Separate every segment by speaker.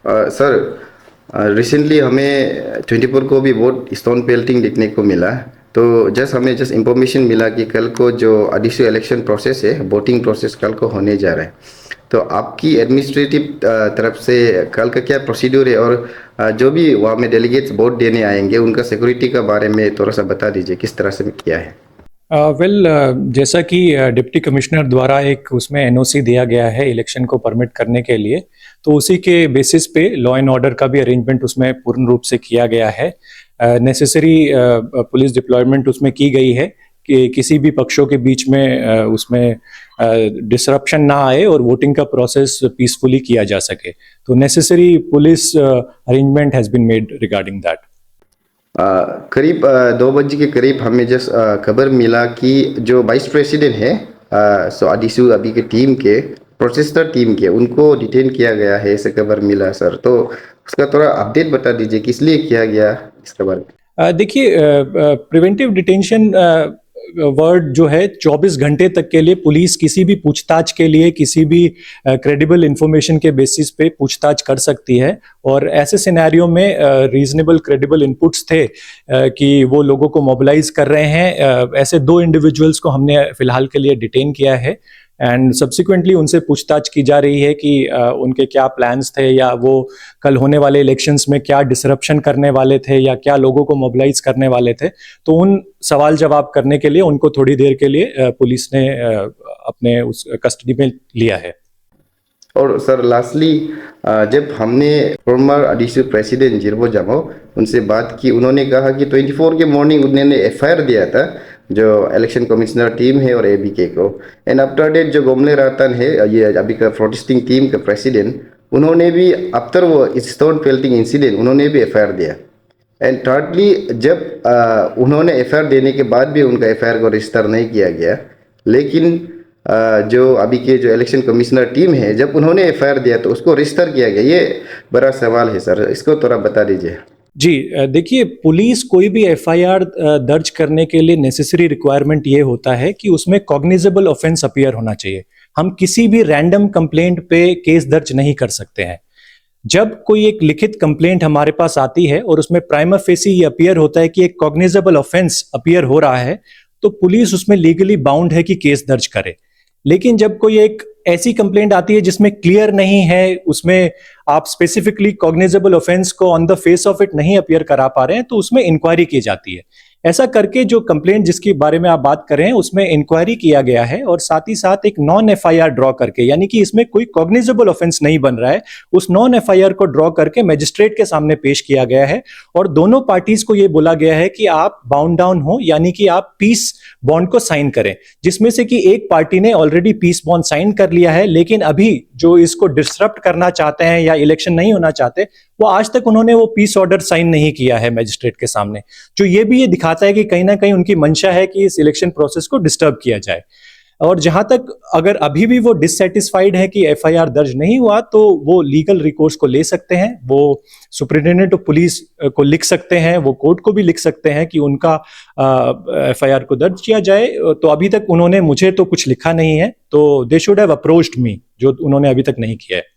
Speaker 1: Sir, recently हमें 24 को भी बहुत स्टोन पेल्टिंग देखने को मिला। तो हमें इंफॉर्मेशन मिला कि कल को जो एडिशनल इलेक्शन प्रोसेस है, वोटिंग प्रोसेस कल को होने जा रहा है। तो आपकी एडमिनिस्ट्रेटिव तरफ से कल का क्या प्रोसीड्यूर है, और जो भी वहाँ में डेलीगेट्स वोट देने आएंगे उनका सिक्योरिटी का बारे में थोड़ा सा बता दीजिए, किस तरह से किया है।
Speaker 2: वेल, जैसा कि डिप्टी कमिश्नर द्वारा एक उसमें एनओसी दिया गया है इलेक्शन को परमिट करने के लिए, तो उसी के बेसिस पे लॉ एंड ऑर्डर का भी अरेंजमेंट उसमें पूर्ण रूप से किया गया है। नेसेसरी पुलिस डिप्लॉयमेंट उसमें की गई है कि किसी भी पक्षों के बीच में उसमें डिसरप्शन ना आए और वोटिंग का प्रोसेस पीसफुली किया जा सके। तो necessary police arrangement has been made regarding that.
Speaker 1: करीब 2 बजे के करीब हमें खबर मिला कि जो वाइस प्रेसिडेंट है, सो आदिशु अभी के टीम के प्रोसेसर टीम के, उनको डिटेन किया गया है, ऐसे खबर मिला सर। तो उसका थोड़ा अपडेट बता दीजिए, किस लिए किया गया इस खबर में।
Speaker 2: देखिए, प्रिवेंटिव डिटेंशन वर्ड जो है 24 घंटे तक के लिए पुलिस किसी भी पूछताछ के लिए किसी भी क्रेडिबल इंफॉर्मेशन के बेसिस पे पूछताछ कर सकती है। और ऐसे सिनेरियो में रीजनेबल क्रेडिबल इनपुट्स थे कि वो लोगों को मोबिलाइज कर रहे हैं। ऐसे 2 इंडिविजुअल्स को हमने फिलहाल के लिए डिटेन किया है एंड सब्सिक्वेंटली उनसे पूछताछ की जा रही है कि उनके क्या प्लान्स थे, या वो कल होने वाले इलेक्शंस में क्या डिसरप्शन करने वाले थे, या क्या लोगों को मोबिलाइज करने वाले थे। तो उन सवाल जवाब करने के लिए उनको थोड़ी देर के लिए पुलिस ने अपने उस कस्टडी में लिया है।
Speaker 1: और सर लास्टली, जब हमने फॉर्मर एडिशनल प्रेसिडेंट जिरबो जामो उनसे बात की, उन्होंने कहा कि 24 के मॉर्निंग उन्होंने एफआईआर दिया था जो इलेक्शन कमिश्नर टीम है और एबीके को। एंड आफ्टर डेट जो गोमले रातन है, ये अभी का प्रोटेस्टिंग टीम का प्रेसिडेंट, उन्होंने भी आफ्टर वो स्टोन पेल्टिंग इंसिडेंट उन्होंने भी एफआईआर दिया। एंड थर्डली, जब उन्होंने एफआईआर देने के बाद भी उनका एफआईआर को रजिस्टर नहीं किया गया, लेकिन जो अभी के जो इलेक्शन कमिश्नर टीम है, जब उन्होंने एफआईआर दिया तो उसको रजिस्टर किया गया। ये बड़ा सवाल है सर, इसको थोड़ा बता दीजिए।
Speaker 2: जी, देखिए, पुलिस कोई भी एफआईआर दर्ज करने के लिए नेसेसरी रिक्वायरमेंट ये होता है कि उसमें कॉग्निजेबल ऑफेंस अपीयर होना चाहिए। हम किसी भी रैंडम कंप्लेंट पे केस दर्ज नहीं कर सकते हैं। जब कोई एक लिखित कंप्लेंट हमारे पास आती है और उसमें प्राइमा फेसी ये अपीयर होता है कि एक कॉग्निजेबल ऑफेंस अपीयर हो रहा है, तो पुलिस उसमें लीगली बाउंड है कि केस दर्ज करे। लेकिन जब कोई एक ऐसी कंप्लेंट आती है जिसमें क्लियर नहीं है, उसमें आप स्पेसिफिकली कॉग्निजेबल ऑफेंस को on the face of it नहीं अपीयर करा पा रहे हैं, तो उसमें इंक्वायरी की जाती है। ऐसा करके जो कंप्लेंट जिसके बारे में आप बात कर रहे हैं उसमें इंक्वायरी किया गया है, और साथ ही साथ एक नॉन एफआईआर ड्रॉ करके, यानी कि इसमें कोई कॉग्निजेबल ऑफेंस नहीं बन रहा है, उस नॉन एफआईआर को ड्रॉ करके मजिस्ट्रेट के सामने पेश किया गया है। और दोनों पार्टीज को यह बोला गया है कि आप बाउंड डाउन हो, यानी कि आप पीस बॉन्ड को साइन करें, जिसमें से कि एक पार्टी ने ऑलरेडी पीस बॉन्ड साइन कर लिया है, लेकिन अभी जो इसको डिसरप्ट करना चाहते हैं या इलेक्शन नहीं होना चाहते, वो आज तक उन्होंने वो पीस ऑर्डर साइन नहीं किया है मैजिस्ट्रेट के सामने, जो ये भी ये दिखाता है कि कहीं ना कहीं उनकी मंशा है कि इस इलेक्शन प्रोसेस को डिस्टर्ब किया जाए। और जहां तक अगर अभी भी वो डिससेटिस्फाइड है कि एफआईआर दर्ज नहीं हुआ, तो वो लीगल रिकोर्स को ले सकते हैं। वो सुपरिटेंडेंट ऑफ पुलिस को लिख सकते हैं, वो कोर्ट को भी लिख सकते हैं कि उनका एफआईआर को दर्ज किया जाए। तो अभी तक उन्होंने मुझे तो कुछ लिखा नहीं है, तो दे शुड हैव अप्रोच्ड मी, जो उन्होंने अभी तक नहीं किया है।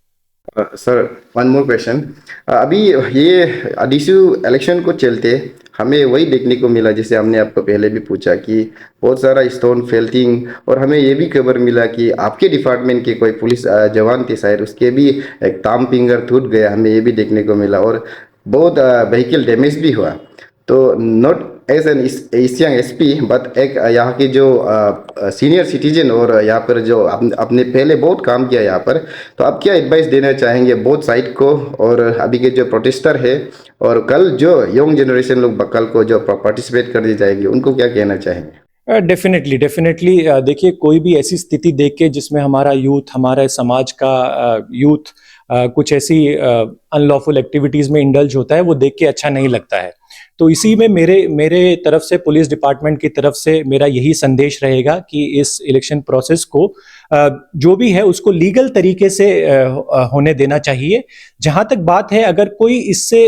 Speaker 1: Sir, one more question. अभी ये एडिशु इलेक्शन को चलते हमें वही देखने को मिला जैसे हमने आपको पहले भी पूछा कि बहुत सारा स्टोन फेल्टिंग, और हमें ये भी खबर मिला कि आपके डिपार्टमेंट के कोई पुलिस जवान थे शायद, उसके भी एक ताम फिंगर टूट गया, हमें ये भी देखने को मिला, और बहुत व्हीकल डैमेज भी हुआ। तो not as an Asian SP, but एक यहाँ के जो सीनियर सिटीजन, और यहाँ पर जो आपने पहले बहुत काम किया यहाँ पर, तो आप क्या एडवाइस देना चाहेंगे बहुत साइड को, और अभी के जो प्रोटेस्टर है, और कल जो यंग जनरेशन लोग कल को जो पार्टिसिपेट करने जाएंगे, उनको क्या कहना चाहेंगे?
Speaker 2: डेफिनेटली डेफिनेटली, देखिए, कोई भी ऐसी स्थिति देख के जिसमें हमारा यूथ, हमारे समाज का यूथ कुछ ऐसी अनलॉफुल एक्टिविटीज में इंडल्ज होता है, वो देख के अच्छा नहीं लगता है। तो इसी में मेरे तरफ से, पुलिस डिपार्टमेंट की तरफ से मेरा यही संदेश रहेगा कि इस इलेक्शन प्रोसेस को जो भी है उसको लीगल तरीके से होने देना चाहिए। जहां तक बात है, अगर कोई इससे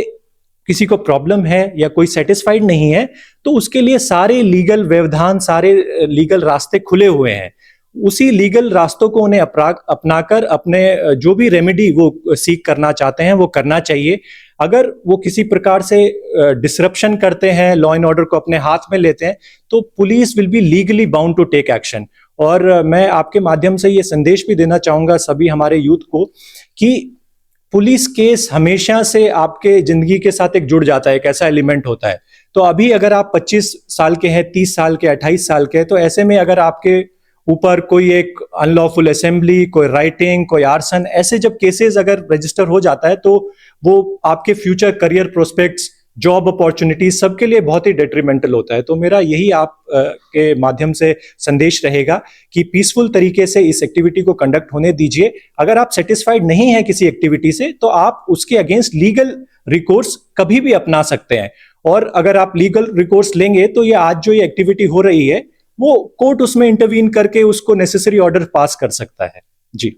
Speaker 2: किसी को प्रॉब्लम है या कोई सेटिस्फाइड नहीं है, तो उसके लिए सारे लीगल व्यवधान, सारे लीगल रास्ते खुले हुए हैं। उसी लीगल रास्तों को उन्हें अपनाकर अपने जो भी रेमेडी वो सीख करना चाहते हैं वो करना चाहिए। अगर वो किसी प्रकार से डिसरप्शन करते हैं, लॉ एंड ऑर्डर को अपने हाथ में लेते हैं, तो police will be legally bound to take action. और मैं आपके माध्यम से ये संदेश भी देना चाहूंगा सभी हमारे यूथ को कि पुलिस केस हमेशा से आपके जिंदगी के साथ एक जुड़ जाता है, एक ऐसा एलिमेंट होता है। तो अभी अगर आप 25 साल के हैं, 30 साल के, 28 साल के, तो ऐसे में अगर आपके ऊपर कोई एक अनलॉफुल असेंबली, कोई राइटिंग, कोई आर्सन, ऐसे जब केसेस अगर रजिस्टर हो जाता है तो वो आपके future career prospects, job opportunities सबके लिए बहुत ही डेट्रीमेंटल होता है। तो मेरा यही आप के माध्यम से संदेश रहेगा कि पीसफुल तरीके से इस एक्टिविटी को कंडक्ट होने दीजिए। अगर आप सेटिस्फाइड नहीं है किसी एक्टिविटी से तो आप उसके अगेंस्ट लीगल रिकोर्स कभी भी अपना सकते हैं। और अगर आप लीगल रिकोर्स लेंगे तो ये आज जो ये एक्टिविटी हो रही है वो कोर्ट उसमें इंटरवीन करके उसको नेसेसरी ऑर्डर पास कर सकता है। जी।